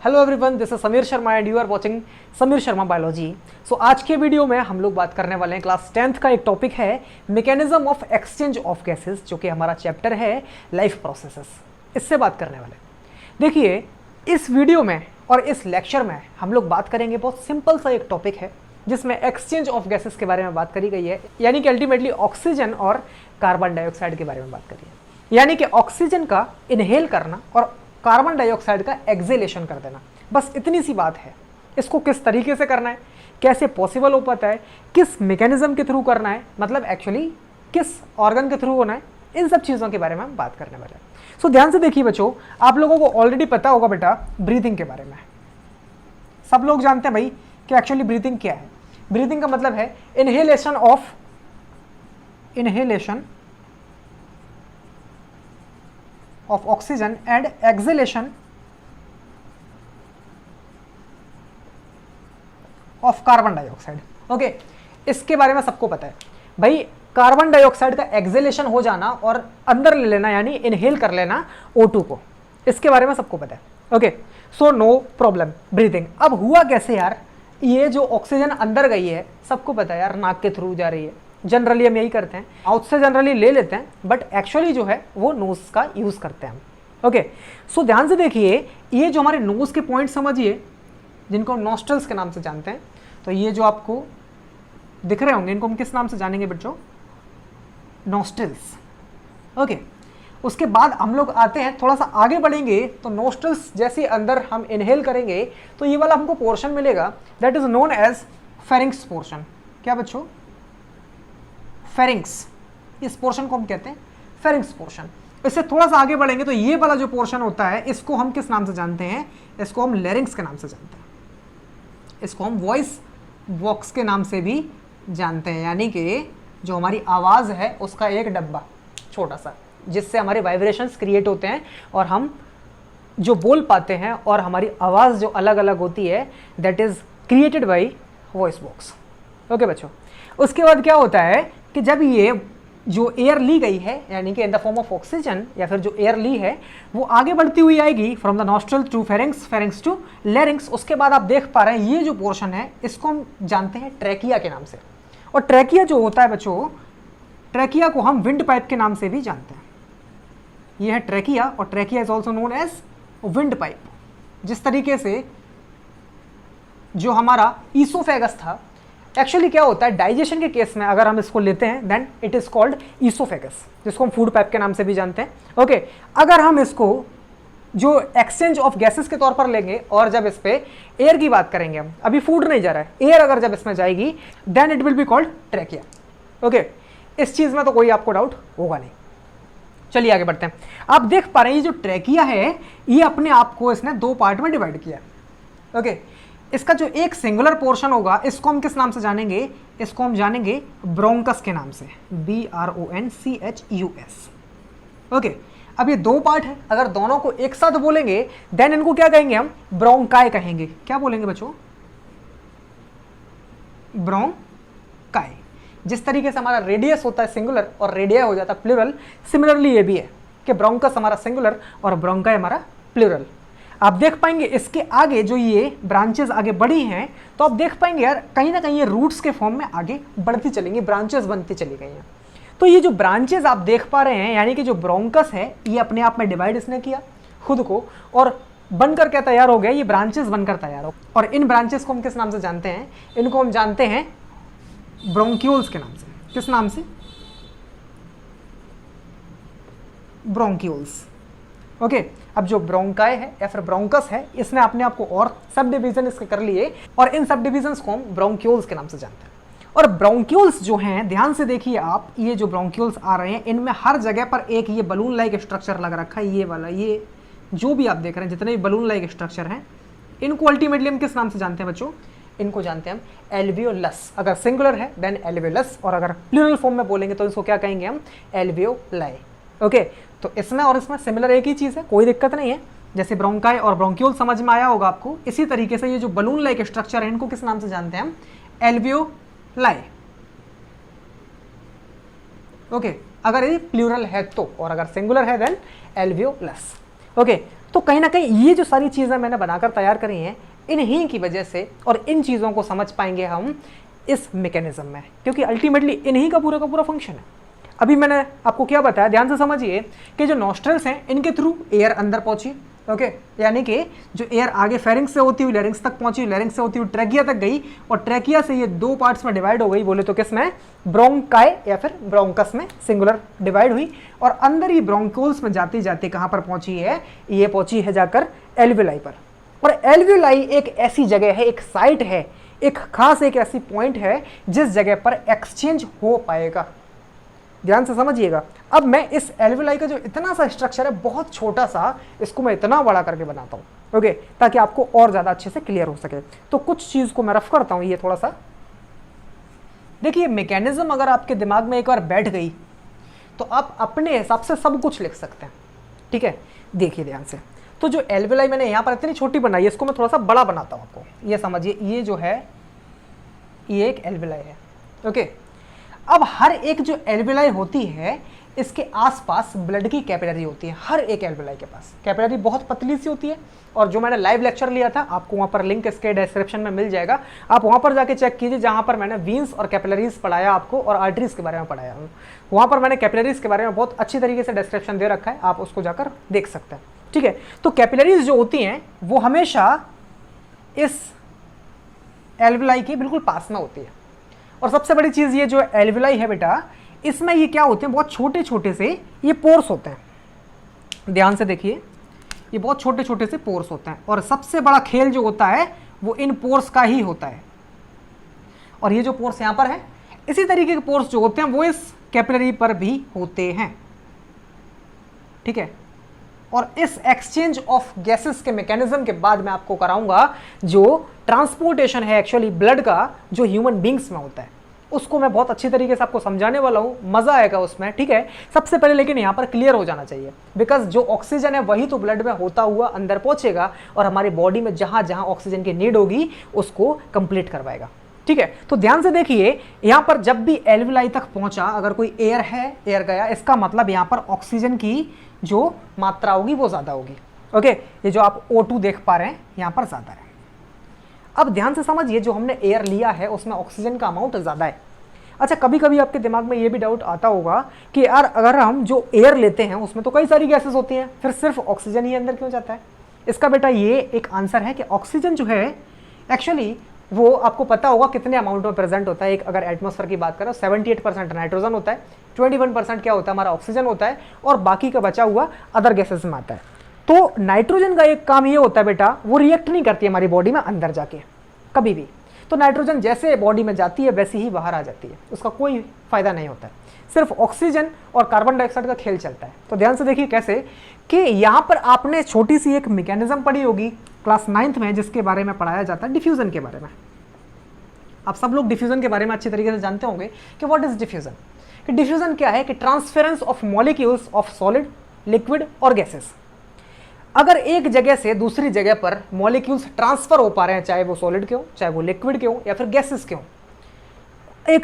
Hello everyone, this is Sameer Sharma and you are watching Sameer Sharma biology. So आज के video में हम लोग बात करने वाले हैं क्लास 10th का एक टॉपिक है mechanism of exchange of gases, जो कि हमारा चैप्टर है लाइफ प्रोसेसेस। इससे बात करने वाले। देखिए, इस वीडियो में और इस लेक्चर में हम लोग बात करेंगे, बहुत सिंपल सा एक टॉपिक है जिसमें एक्सचेंज ऑफ गैसेस के बारे में बात करी गई है, यानी कि अल्टीमेटली ऑक्सीजन और कार्बन डाइऑक्साइड के बारे में बात करी है। यानी कि ऑक्सीजन का इनहेल करना और कार्बन डाइऑक्साइड का एक्सेलेशन कर देना, बस इतनी सी बात है। इसको किस तरीके से करना है, कैसे पॉसिबल हो पाता है, किस मैकेनिज्म के थ्रू करना है, मतलब एक्चुअली किस ऑर्गन के थ्रू होना है, इन सब चीज़ों के बारे में हम बात करने वाले हैं। सो ध्यान से देखिए बच्चों, आप लोगों को ऑलरेडी पता होगा बेटा ब्रीथिंग के बारे में। सब लोग जानते हैं भाई कि एक्चुअली ब्रीथिंग क्या है। ब्रीथिंग का मतलब है inhalation of oxygen and acceleration of carbon dioxide. Okay, इसके बारे में सबको पता है भाई। कार्बन डाइऑक्साइड का एक्सेलेशन हो जाना और अंदर ले लेना, यानी इनहेल कर लेना O2 को, इसके बारे में सबको पता है। Okay, so no problem breathing. अब हुआ कैसे यार, ये जो ऑक्सीजन अंदर गई है, सबको पता है यार, नाक के थ्रू जा रही है। जनरली हम यही करते हैं, माउथ से जनरली ले लेते हैं, बट एक्चुअली जो है वो नोज का यूज करते हैं हम। ओके, सो ध्यान से देखिए, ये जो हमारे नोज के पॉइंट समझिए, जिनको हम नॉस्ट्रल्स के नाम से जानते हैं, तो ये जो आपको दिख रहे होंगे, इनको हम किस नाम से जानेंगे बच्चों? नॉस्ट्रल्स। ओके, उसके बाद हम लोग आते हैं, थोड़ा सा आगे बढ़ेंगे तो नॉस्ट्रल्स जैसे अंदर हम इनहेल करेंगे तो ये वाला हमको पोर्शन मिलेगा, that is known as pharynx portion. क्या बच्चों? फेरिंग्स। इस पोर्शन को हम कहते हैं फेरिंग्स पोर्शन। इससे थोड़ा सा आगे बढ़ेंगे तो ये वाला जो पोर्शन होता है, इसको हम किस नाम से जानते हैं? इसको हम लैरिंग्स के नाम से जानते हैं। इसको हम वॉइस बॉक्स के नाम से भी जानते हैं, यानी कि जो हमारी आवाज़ है उसका एक डब्बा छोटा सा, जिससे हमारे वाइब्रेशंस क्रिएट होते हैं और हम जो बोल पाते हैं, और हमारी आवाज़ जो अलग अलग होती है, that is created by voice box. Okay बच्चों, उसके बाद क्या होता है कि जब ये जो एयर ली गई है, यानी कि in the form of oxygen, या फिर जो एयर ली है वो आगे बढ़ती हुई आएगी from the nostril to pharynx, pharynx to larynx. उसके बाद आप देख पा रहे हैं ये जो पोर्शन है, इसको हम जानते हैं ट्रैकिया के नाम से। और ट्रैकिया जो होता है बच्चों, ट्रैकिया को हम विंड पाइप के नाम से भी जानते हैं। ये है ट्रैकिया, और trachea is also known as wind pipe. जिस तरीके से जो हमारा ईसोफेगस था, एक्चुअली क्या होता है डाइजेशन के केस में, अगर हम इसको लेते हैं then it is called oesophagus, जिसको हम फूड पाइप के नाम से भी जानते हैं। ओके, अगर हम इसको जो एक्सचेंज ऑफ गैसेस के तौर पर लेंगे और जब इस पे एयर की बात करेंगे, हम अभी फूड नहीं जा रहा है, एयर अगर जब इसमें जाएगी then it will be called trachea. Okay, इस चीज में तो कोई आपको डाउट होगा नहीं। चलिए आगे बढ़ते हैं। आप देख पा रहे हैं ये जो ट्रैकिया है, ये अपने आप को इसने दो पार्ट में डिवाइड किया। ओके, इसका जो एक सिंगुलर पोर्शन होगा, इसको हम किस नाम से जानेंगे? इसको हम जानेंगे ब्रोंकस के नाम से, BRONCHUS। ओके, अब ये दो पार्ट है, अगर दोनों को एक साथ बोलेंगे देन इनको क्या कहेंगे? हम ब्रोंकाई कहेंगे। क्या बोलेंगे बच्चों? ब्रोंकाई। जिस तरीके से हमारा रेडियस होता है सिंगुलर और रेडिया हो जाता है प्लूरल, सिमिलरली ये भी है कि ब्रोंकस हमारा सिंगुलर और ब्रोंकाई हमारा प्लूरल। आप देख पाएंगे इसके आगे जो ये ब्रांचेस आगे बढ़ी हैं, तो आप देख पाएंगे यार कहीं ना कहीं ये रूट्स के फॉर्म में आगे बढ़ती चलेंगी, ब्रांचेस बनती चली गई हैं। तो ये जो ब्रांचेस आप देख पा रहे हैं, यानी कि जो ब्रोंकस है, ये अपने आप में डिवाइड इसने किया खुद को और बनकर क्या तैयार हो गया? ये ब्रांचेस बनकर तैयार हो। और इन ब्रांचेस को हम किस नाम से जानते हैं? इनको हम जानते हैं ब्रोंक्यूल्स के नाम से। किस नाम से? ब्रोंक्यूल्स। ओके, अब जो ब्रोंकाई है या फिर ब्रोंकस है, इसने अपने आप को और सब डिवीजन इसके कर लिए, और इन सब डिवीजन्स को हम ब्रोंक्यूल्स के नाम से जानते हैं। और ब्रोंक्यूल्स जो हैं, ध्यान से देखिए आप, ये जो ब्रोंक्यूल्स आ रहे हैं, इनमें हर जगह पर एक ये बलून लाइक स्ट्रक्चर लग रखा है। ये वाला, ये जो भी आप देख रहे हैं, जितने भी बलून लाइक स्ट्रक्चर हैं, इनको अल्टीमेटली हम किस नाम से जानते हैं बच्चों? इनको जानते हैं हम एल्वियोलस। अगर सिंगुलर है देन एल्वियोलस, और अगर प्लूरल फॉर्म में बोलेंगे तो इसको क्या कहेंगे हम? एल्वियोलाई। ओके, तो इसमें और इसमें सिमिलर एक ही चीज़ है, कोई दिक्कत नहीं है। जैसे ब्रोंकाई और ब्रोंक्यूल समझ में आया होगा आपको, इसी तरीके से ये जो बलून लाइक स्ट्रक्चर है, इनको किस नाम से जानते हैं हम? एल्वियोलाई। ओके, अगर ये प्लूरल है तो, और अगर सिंगुलर है देन एल्वियोलस। ओके, तो कहीं ना कहीं ये जो सारी चीज़ें मैंने बनाकर तैयार करी हैं, इन्हीं की वजह से और इन चीज़ों को समझ पाएंगे हम इस मैकेनिज्म में, क्योंकि अल्टीमेटली इन्हीं का पूरा फंक्शन है। अभी मैंने आपको क्या बताया, ध्यान से समझिए कि जो नॉस्ट्रल्स हैं इनके थ्रू एयर अंदर पहुंची, ओके, यानी कि जो एयर आगे फेरिंग्स से होती हुई लैरिंग्स तक पहुंची, लैरिंग्स से होती हुई ट्रैकिया तक गई, और ट्रैकिया से ये दो पार्ट्स में डिवाइड हो गई, बोले तो किस में, ब्रोंकाई या फिर ब्रोंकस में सिंगुलर डिवाइड हुई, और अंदर ही ब्रोंकोल्स में जाती जाती कहां पर पहुंची है, ये पहुंची है जाकर एल्वियोलाई पर। और एल्वियोलाई एक ऐसी जगह है, एक साइट है, एक खास एक ऐसी पॉइंट है जिस जगह पर एक्सचेंज हो पाएगा। ध्यान से समझिएगा। अब मैं इस एल्वियोलाई का जो इतना सा स्ट्रक्चर है, बहुत छोटा सा, इसको मैं इतना बड़ा करके बनाता हूं, ओके, ताकि आपको और ज्यादा अच्छे से क्लियर हो सके। तो कुछ चीज को मैं रफ करता हूं, ये थोड़ा सा देखिए। मैकेनिज्म अगर आपके दिमाग में एक बार बैठ गई तो आप अपने हिसाब से सब कुछ लिख सकते हैं, ठीक है। देखिए ध्यान से, तो जो एल्वियोलाई मैंने यहां पर इतनी छोटी बनाई है, इसको मैं थोड़ा सा बड़ा बनाता हूं आपको, ये समझिए। ये जो है ये एक एल्वियोलाई है, ओके। अब हर एक जो एल्वियोलाई होती है, इसके आसपास ब्लड की कैपिलरी होती है, हर एक एल्वियोलाई के पास कैपिलरी बहुत पतली सी होती है। और जो मैंने लाइव लेक्चर लिया था, आपको वहां पर लिंक इसके डिस्क्रिप्शन में मिल जाएगा, आप वहां पर जाके चेक कीजिए, जहां पर मैंने वीन्स और कैपिलरीज पढ़ाया आपको, और आर्टरीज के बारे में पढ़ाया हूं। वहां पर मैंने कैपिलरीज के बारे में बहुत अच्छी तरीके से डिस्क्रिप्शन दे रखा है, आप उसको जाकर देख सकते हैं, ठीक है। तो कैपिलरीज जो होती हैं वो हमेशा इस एल्वियोलाई के बिल्कुल पास में होती है। और सबसे बड़ी चीज, ये जो एल्वियोलाई है बेटा, इसमें ये क्या होते हैं, बहुत छोटे छोटे से ये पोर्स होते हैं। ध्यान से देखिए, ये बहुत छोटे छोटे से पोर्स होते हैं, और सबसे बड़ा खेल जो होता है वो इन पोर्स का ही होता है। और ये जो पोर्स यहां पर है, इसी तरीके के पोर्स जो होते हैं वो इस कैपिलरी पर भी होते हैं, ठीक है। और इस एक्सचेंज ऑफ गैसेस के मैकेनिज्म के बाद मैं आपको कराऊंगा जो ट्रांसपोर्टेशन है एक्चुअली ब्लड का, जो ह्यूमन बींग्स में होता है, उसको मैं बहुत अच्छी तरीके से आपको समझाने वाला हूं, मजा आएगा उसमें, ठीक है। सबसे पहले लेकिन यहां पर क्लियर हो जाना चाहिए, बिकॉज जो ऑक्सीजन है वही तो ब्लड में होता हुआ अंदर पहुंचेगा, और हमारी बॉडी में जहां जहां ऑक्सीजन की नीड होगी उसको कंप्लीट करवाएगा, ठीक है। तो ध्यान से देखिए, यहां पर जब भी एल्वियोलाई तक पहुंचा, अगर कोई एयर है, एयर गया, इसका मतलब यहां पर ऑक्सीजन की जो मात्रा होगी वो ज्यादा होगी, ओके। ये जो आप O2 देख पा रहे हैं यहां पर ज्यादा है। अब ध्यान से समझिए, जो हमने एयर लिया है उसमें ऑक्सीजन का अमाउंट ज्यादा है। अच्छा, कभी कभी आपके दिमाग में ये भी डाउट आता होगा कि यार अगर हम जो एयर लेते हैं उसमें तो कई सारी गैसेस होती हैं, फिर सिर्फ ऑक्सीजन ही अंदर क्यों जाता है? इसका बेटा ये एक आंसर है कि ऑक्सीजन जो है एक्चुअली वो आपको पता होगा कितने अमाउंट में प्रेजेंट होता है। एक अगर एटमॉस्फेयर की बात करें 78% नाइट्रोजन होता है, 21% क्या होता है हमारा ऑक्सीजन होता है, और बाकी का बचा हुआ अदर गैसेस में आता है। तो नाइट्रोजन का एक काम ये होता है बेटा, वो रिएक्ट नहीं करती है हमारी बॉडी में अंदर जाके कभी भी। तो नाइट्रोजन जैसे बॉडी में जाती है वैसे ही बाहर आ जाती है, उसका कोई फायदा नहीं होता है, सिर्फ ऑक्सीजन और कार्बन डाइऑक्साइड का खेल चलता है। तो ध्यान से देखिए कैसे कि यहां पर आपने छोटी सी एक मैकेनिज्म पढ़ी होगी क्लास 9th में, जिसके बारे में पढ़ाया जाता है डिफ्यूजन के बारे में। आप सब लोग डिफ्यूजन के बारे में अच्छी तरीके से जानते होंगे कि व्हाट इज डिफ्यूजन। कि डिफ्यूजन क्या है कि transference of molecules of solid, liquid और गैसेस। अगर एक जगह से दूसरी जगह पर मॉलिक्यूल्स ट्रांसफर हो पा रहे हैं, चाहे वो सॉलिड के हो, चाहे वो लिक्विड के हो, या फिर गैसेस के हो,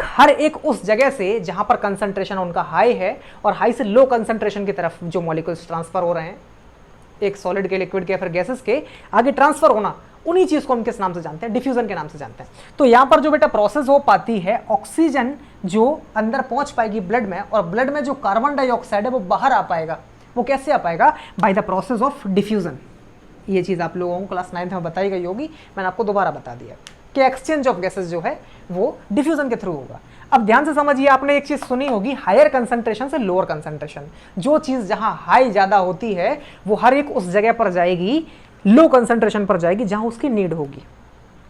हर एक उस जगह से जहां पर कंसंट्रेशन उनका हाई है, और हाई से लो कंसंट्रेशन की तरफ जो मॉलिक्यूल्स ट्रांसफर हो रहे हैं, एक सॉलिड के, लिक्विड के, फिर गैसेस के आगे ट्रांसफर होना, उन्हीं चीज को हम किस नाम से जानते हैं? डिफ्यूजन के नाम से जानते हैं। तो यहां पर जो बेटा प्रोसेस हो पाती है, ऑक्सीजन जो अंदर पहुंच पाएगी ब्लड में, और ब्लड में जो कार्बन डाइऑक्साइड है वो बाहर आ पाएगा। वो कैसे आ पाएगा? By the process of diffusion. ये चीज आप लोगों को क्लास 9th में बताई गई होगी, मैंने आपको दोबारा बता दिया कि एक्सचेंज ऑफ गैसेस जो है वो डिफ्यूजन के थ्रू होगा। अब ध्यान से समझिए, आपने एक चीज सुनी होगी, हायर कंसंट्रेशन से लोअर कंसंट्रेशन। जो चीज जहां हाई ज्यादा होती है वो हर एक उस जगह पर जाएगी, लो कंसंट्रेशन पर जाएगी जहां उसकी नीड होगी।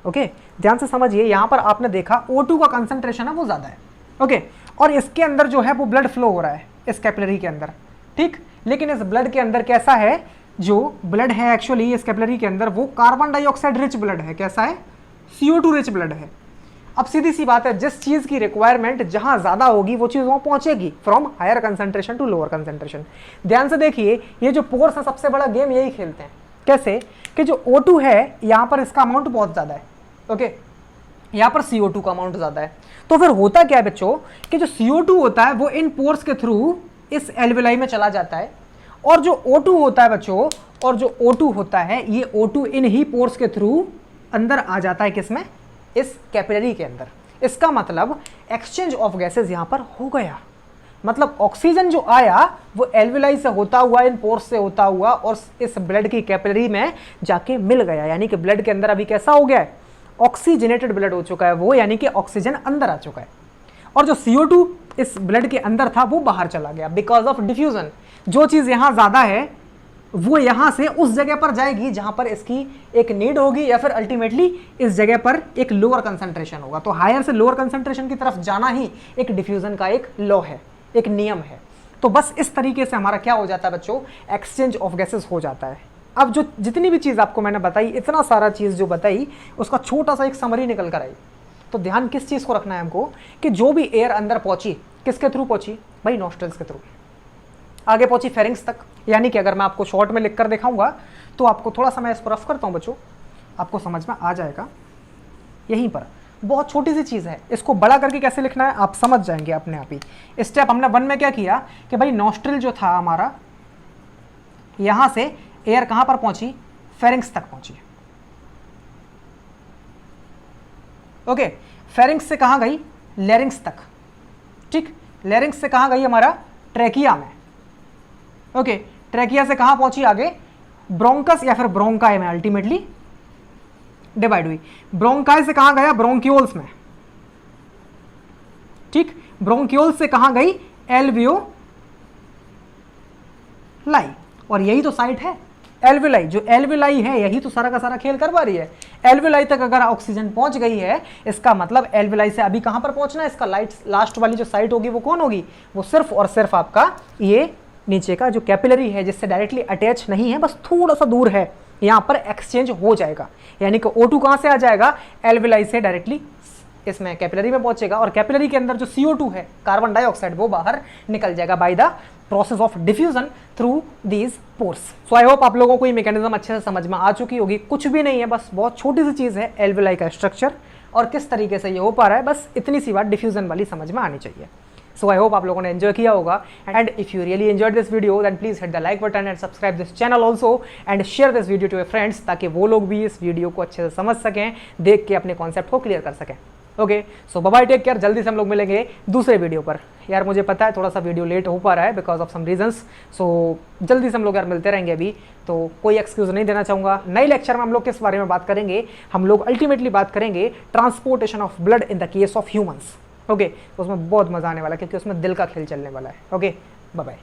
ओके, ध्यान से समझिए, यहां पर आपने देखा O2 का कंसंट्रेशन है वो ज्यादा है, ओके, और इसके अंदर जो है वो ब्लड फ्लो हो रहा है इस कैपिलरी के अंदर, ठीक। लेकिन इस ब्लड के अंदर कैसा है, जो ब्लड है एक्चुअली इस कैपिलरी के अंदर वो कार्बन डाइऑक्साइड रिच ब्लड है। कैसा है? CO2 रिच ब्लड है। अब सीधी सी बात है, जिस चीज की रिक्वायरमेंट जहां ज्यादा होगी वो चीज वहां पहुंचेगी, from higher concentration to lower concentration. ध्यान से देखिए, ये जो पोर्स है सबसे बड़ा गेम यही खेलते हैं। कैसे कि जो O2 है यहां पर इसका अमाउंट बहुत ज्यादा है, ओके, यहां पर CO2 का अमाउंट ज्यादा है। तो फिर होता क्या है बच्चों कि जो CO2 होता है वो इन पोर्स के थ्रू इस एल्वियोलाई में चला जाता है, और जो O2 होता है बच्चों, और जो O2 होता है, ये O2 इन ही पोर्स के थ्रू अंदर आ जाता है, किसमें, इस कैपिलरी के अंदर। इसका मतलब एक्सचेंज ऑफ गैसेस यहां पर हो गया, मतलब ऑक्सीजन जो आया वो एल्विलाई से होता हुआ, इन पोर्स से होता हुआ, और इस ब्लड की कैपिलरी में जाके मिल गया। यानी कि ब्लड के अंदर अभी कैसा हो गया है, ऑक्सीजनेटेड ब्लड हो चुका है वो, यानी कि ऑक्सीजन अंदर आ चुका है। और जो CO2 इस ब्लड के अंदर था वो बाहर चला गया बिकॉज ऑफ डिफ्यूजन। जो चीज यहां ज्यादा है वो यहां से उस जगह पर जाएगी जहां पर इसकी एक नीड होगी, या फिर अल्टीमेटली इस जगह पर एक लोअर कंसंट्रेशन होगा। तो हायर से लोअर कंसंट्रेशन की तरफ जाना ही एक डिफ्यूजन का एक लॉ है, एक नियम है। तो बस इस तरीके से हमारा क्या हो जाता है बच्चों, एक्सचेंज ऑफ गैसेस हो जाता है। अब जो जितनी भी चीज आपको मैंने बताई, इतना सारा चीज जो बताई, उसका छोटा सा एक समरी निकल कर आई। तो ध्यान किस चीज को रखना है हमको, कि जो भी एयर अंदर पहुंची, किसके थ्रू पहुंची भाई, नॉस्ट्रल्स के थ्रू, आगे पहुंची फेरिंग्स तक। यानी कि अगर मैं आपको शॉर्ट में लिखकर दिखाऊंगा तो आपको थोड़ा सा, मैं इसको रफ करता हूं बच्चों, आपको समझ में आ जाएगा। यहीं पर बहुत छोटी सी चीज है, इसको बड़ा करके कैसे लिखना है आप समझ जाएंगे अपने आप ही। स्टेप हमने 1 में क्या किया कि भाई नॉस्ट्रिल जो था हमारा, यहां से एयर कहां पर पहुंची, फेरिंग्स तक पहुंची। ओके, फेरिंग्स से कहां गई, लैरिंग्स तक। ठीक, लैरिंग्स से कहां गई, हमारा ट्रैकिया में। ओके, ट्रैकिया से कहां पहुंची आगे, ब्रोंकस या फिर ब्रोंकाई में अल्टीमेटली डिवाइड हुई। ब्रोंकाई से कहां गया, ब्रोंक्यूल्स में। ठीक, ब्रोंक्यूल्स से कहां गई, एल्वियोलाई। और यही तो साइट है एल्विलाई। जो एल्विलाई है यही तो सारा का सारा खेल करवा रही है। एल्विलाई तक अगर ऑक्सीजन पहुंच गई है, इसका मतलब एल्विलाई से अभी कहां पर पहुंचना है, इसका लास्ट वाली जो साइट होगी वो कौन होगी, वो सिर्फ और सिर्फ आपका ये नीचे का जो कैपिलरी है, जिससे डायरेक्टली अटैच नहीं है, बस थोड़ा सा दूर है, यहां पर एक्सचेंज हो जाएगा। यानी कि O2 कहां से आ जाएगा, एल्विलाई से डायरेक्टली इसमें कैपिलरी में पहुंचेगा, और कैपिलरी के अंदर जो CO2 है, कार्बन डाइऑक्साइड, वो बाहर निकल जाएगा by the process of diffusion through these pores. So I hope आप लोगों को ये मैकेनिज्म अच्छे से समझ में आ चुकी होगी। कुछ भी नहीं है, बस बहुत छोटी सी चीज है, एल्विलाई का स्ट्रक्चर, और किस तरीके से ये हो पा रहा है, बस इतनी सी बात डिफ्यूजन वाली समझ में आनी चाहिए। So I hope आप लोगों ने एंजॉय किया होगा, and if you really enjoyed this video then please hit the like button and subscribe this channel also and share this video to your friends, ताकि वो लोग भी इस वीडियो को अच्छे से समझ सकें, देख के अपने कॉन्सेप्ट को क्लियर कर सकें। ओके, सो बाय बाय, टेक केयर। जल्दी से हम लोग मिलेंगे दूसरे वीडियो पर। यार मुझे पता है थोड़ा सा वीडियो लेट हो पा रहा है बिकॉज ऑफ सम रीजंस, सो जल्दी से हम लोग यार मिलते रहेंगे अभी, तो कोई एक्सक्यूज नहीं देना चाहूँगा। नए लेक्चर में हम लोग किस बारे में बात करेंगे, हम लोग अल्टीमेटली बात करेंगे transportation of blood in the case of humans. Okay, उसमें बहुत मजा आने वाला है क्योंकि उसमें दिल का खेल चलने वाला है। Okay, bye bye.